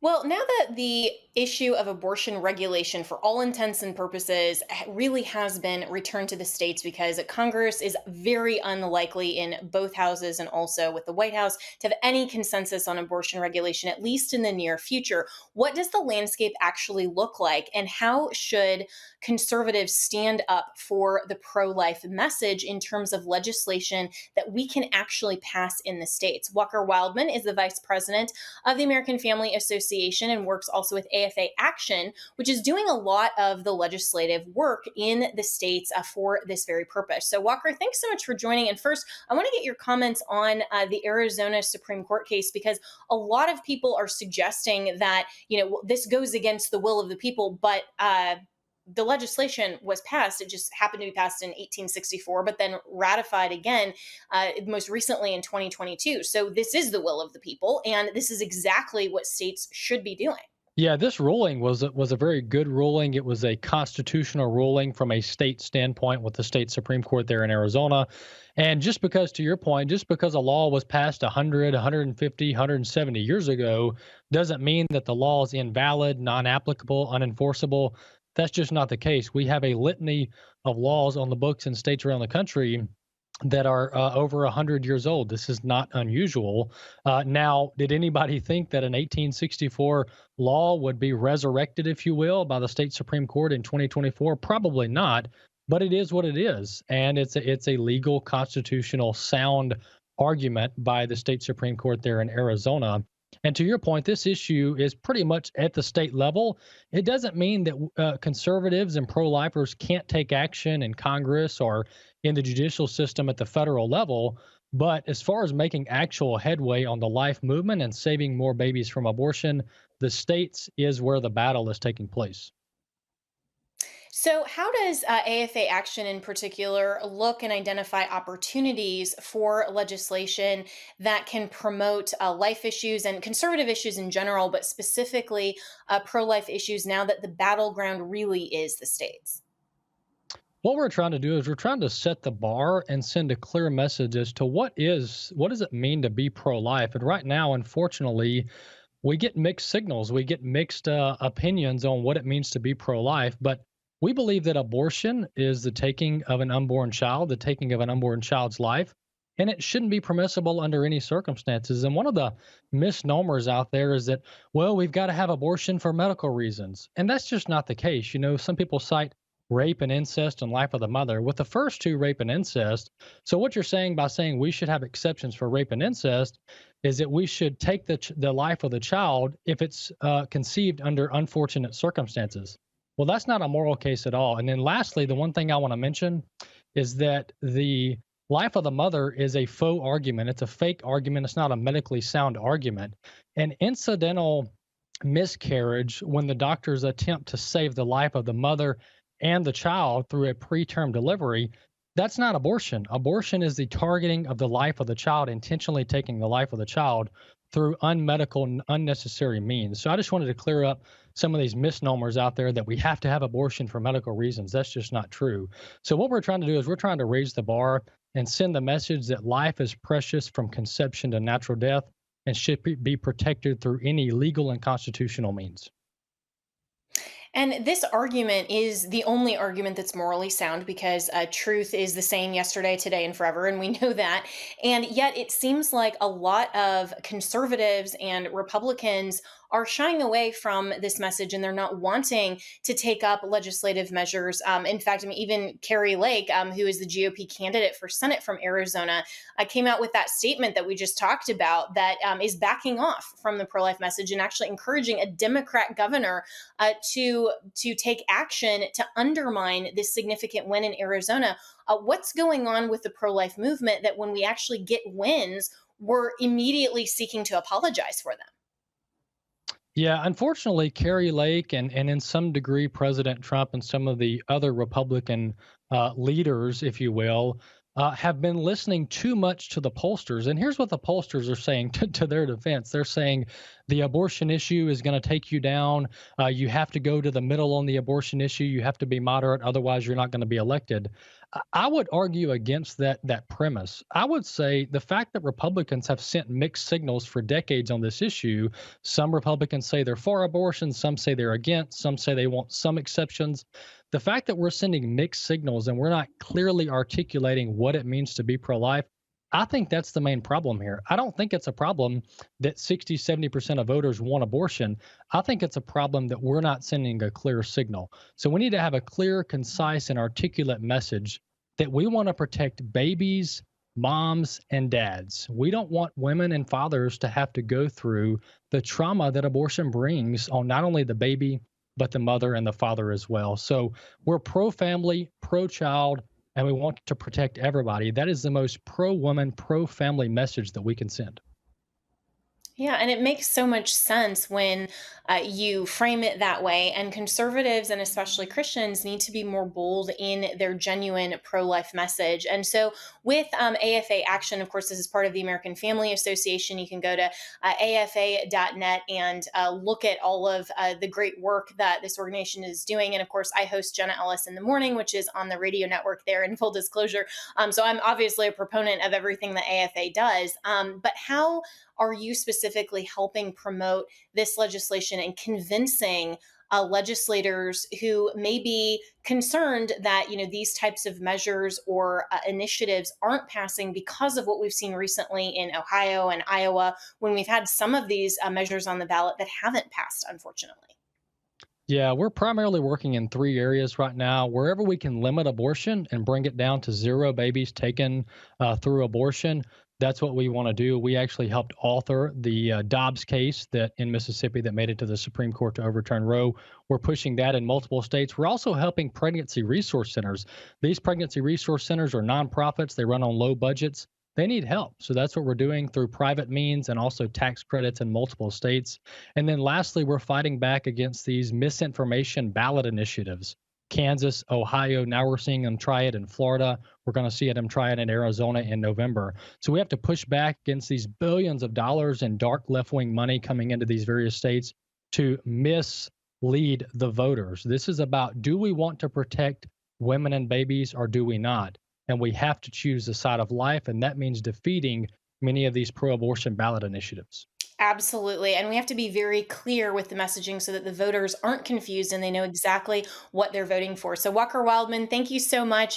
Well, now that the issue of abortion regulation, for all intents and purposes, really has been returned to the states because Congress is very unlikely in both houses and also with the White House to have any consensus on abortion regulation, at least in the near future. What does the landscape actually look like, and how should conservatives stand up for the pro life message in terms of legislation that we can actually pass in the states? Walker Wildman is the vice president of the American Family Association and works also with AFA Action, which is doing a lot of the legislative work in the states for this very purpose. So, Walker, thanks so much for joining. And first, I want to get your comments on the Arizona Supreme Court case, because a lot of people are suggesting that, this goes against the will of the people, but the legislation was passed. It just happened to be passed in 1864, but then ratified again most recently in 2022. So this is the will of the people, and this is exactly what states should be doing. Yeah, this ruling was a very good ruling. It was a constitutional ruling from a state standpoint with the state Supreme Court there in Arizona. And just because, to your point, just because a law was passed 100, 150, 170 years ago doesn't mean that the law is invalid, non-applicable, unenforceable. That's just not the case. We have a litany of laws on the books in states around the country that are over 100 years old. This is not unusual. Now, did anybody think that an 1864 law would be resurrected, if you will, by the state Supreme Court in 2024? Probably not, but it is what it is. And it's a legal, constitutional, sound argument by the state Supreme Court there in Arizona. And to your point, this issue is pretty much at the state level. It doesn't mean that conservatives and pro lifers can't take action in Congress or in the judicial system at the federal level. But as far as making actual headway on the life movement and saving more babies from abortion, the states is where the battle is taking place. So, how does AFA Action in particular look and identify opportunities for legislation that can promote life issues and conservative issues in general, but specifically pro life issues now that the battleground really is the states? What we're trying to do is we're trying to set the bar and send a clear message as to what does it mean to be pro-life. And right now, unfortunately, we get mixed signals. We get mixed opinions on what it means to be pro-life. But we believe that abortion is the taking of an unborn child, the taking of an unborn child's life, and it shouldn't be permissible under any circumstances. And one of the misnomers out there is that, well, we've got to have abortion for medical reasons. And that's just not the case. Some people cite rape and incest and life of the mother. With the first two, rape and incest, so what you're saying by saying we should have exceptions for rape and incest is that we should take the life of the child if it's conceived under unfortunate circumstances. Well, that's not a moral case at all. And then lastly, the one thing I want to mention is that the life of the mother is a faux argument. It's a fake argument. It's not a medically sound argument. An incidental miscarriage, when the doctors attempt to save the life of the mother and the child through a preterm delivery, that's not abortion. Abortion is the targeting of the life of the child, intentionally taking the life of the child through unmedical, unnecessary means. So I just wanted to clear up some of these misnomers out there that we have to have abortion for medical reasons. That's just not true. So what we're trying to do is we're trying to raise the bar and send the message that life is precious from conception to natural death and should be protected through any legal and constitutional means. And this argument is the only argument that's morally sound because truth is the same yesterday, today, and forever. And we know that. And yet it seems like a lot of conservatives and Republicans are shying away from this message, and they're not wanting to take up legislative measures. In fact, I mean, even Carrie Lake, who is the GOP candidate for Senate from Arizona, came out with that statement that we just talked about that is backing off from the pro-life message and actually encouraging a Democrat governor to take action to undermine this significant win in Arizona. What's going on with the pro-life movement that when we actually get wins, we're immediately seeking to apologize for them? Yeah, unfortunately, Carrie Lake and in some degree President Trump and some of the other Republican leaders, if you will, have been listening too much to the pollsters. And here's what the pollsters are saying to their defense. They're saying the abortion issue is going to take you down. You have to go to the middle on the abortion issue. You have to be moderate, otherwise you're not going to be elected. I would argue against that premise. I would say the fact that Republicans have sent mixed signals for decades on this issue. Some Republicans say they're for abortion, some say they're against, some say they want some exceptions. The fact that we're sending mixed signals and we're not clearly articulating what it means to be pro life, I think that's the main problem here. I don't think it's a problem that 60, 70% of voters want abortion. I think it's a problem that we're not sending a clear signal. So we need to have a clear, concise, and articulate message that we want to protect babies, moms, and dads. We don't want women and fathers to have to go through the trauma that abortion brings on not only the baby, but the mother and the father as well. So we're pro family, pro child, and we want to protect everybody. That is the most pro woman, pro family message that we can send. Yeah, and it makes so much sense when you frame it that way. And conservatives and especially Christians need to be more bold in their genuine pro life message. And so, with AFA Action, of course, this is part of the American Family Association. You can go to afa.net and look at all of the great work that this organization is doing. And of course, I host Jenna Ellis in the Morning, which is on the radio network there, in full disclosure. So, I'm obviously a proponent of everything that AFA does. But how are you specifically helping promote this legislation and convincing legislators who may be concerned that these types of measures or initiatives aren't passing because of what we've seen recently in Ohio and Iowa, when we've had some of these measures on the ballot that haven't passed, unfortunately? Yeah, we're primarily working in three areas right now. Wherever we can limit abortion and bring it down to zero babies taken through abortion, that's what we want to do. We actually helped author the Dobbs case that in Mississippi that made it to the Supreme Court to overturn Roe. We're pushing that in multiple states. We're also helping pregnancy resource centers. These pregnancy resource centers are nonprofits. They run on low budgets. They need help. So that's what we're doing through private means and also tax credits in multiple states. And then lastly, we're fighting back against these misinformation ballot initiatives. Kansas, Ohio, now we're seeing them try it in Florida. We're going to see them try it in Arizona in November. So we have to push back against these billions of dollars in dark left wing money coming into these various states to mislead the voters. This is about, do we want to protect women and babies or do we not? And we have to choose the side of life. And that means defeating many of these pro abortion ballot initiatives. Absolutely. And we have to be very clear with the messaging so that the voters aren't confused and they know exactly what they're voting for. So, Walker Wildman, thank you so much.